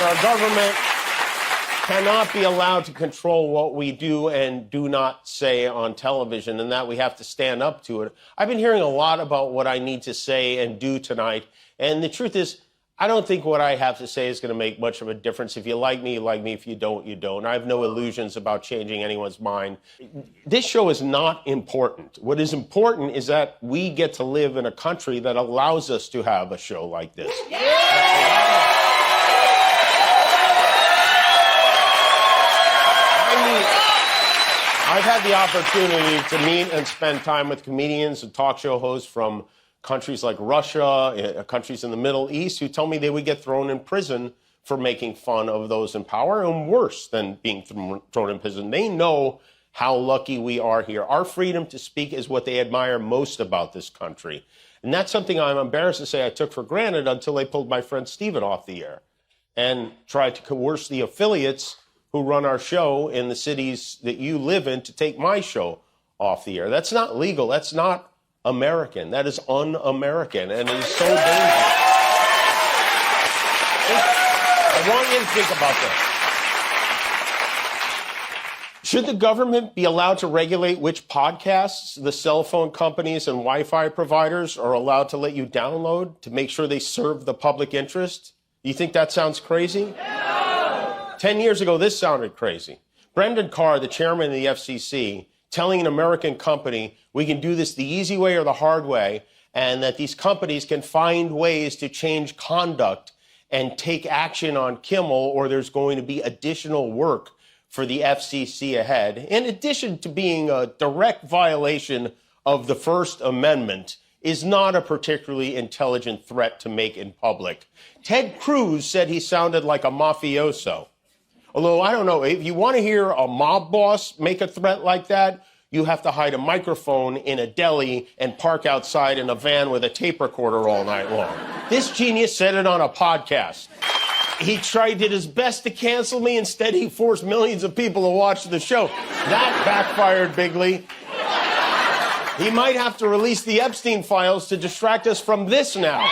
Our government cannot be allowed to control what we do and do not say on television, and that we have to stand up to it. I've been hearing a lot about what I need to say and do tonight, and the truth is, I don't think what I have to say is going to make much of a difference. If you like me, you like me. If you don't, you don't. I have no illusions about changing anyone's mind. This show is not important. What is important is that we get to live in a country that allows us to have a show like this. I've had the opportunity to meet and spend time with comedians and talk show hosts from countries like Russia, countries in the Middle East, who tell me they would get thrown in prison for making fun of those in power, and worse than being thrown in prison. They know how lucky we are here. Our freedom to speak is what they admire most about this country. And that's something I'm embarrassed to say I took for granted until they pulled my friend Steven off the air and tried to coerce the affiliates who run our show in the cities that you live in to take my show off the air. That's not legal. That's not American. That is un-American, and it is so dangerous. I want you to think about this. Should the government be allowed to regulate which podcasts the cell phone companies and Wi-Fi providers are allowed to let you download to make sure they serve the public interest? You think that sounds crazy? 10 years ago, this sounded crazy. Brendan Carr, the chairman of the FCC, telling an American company, we can do this the easy way or the hard way, and that these companies can find ways to change conduct and take action on Kimmel, or there's going to be additional work for the FCC ahead. In addition to being a direct violation of the First Amendment, is not a particularly intelligent threat to make in public. Ted Cruz said he sounded like a mafioso. Although, I don't know, if you want to hear a mob boss make a threat like that, you have to hide a microphone in a deli and park outside in a van with a tape recorder all night long. This genius said it on a podcast. He did his best to cancel me. Instead, he forced millions of people to watch the show. That backfired bigly. He might have to release the Epstein files to distract us from this now.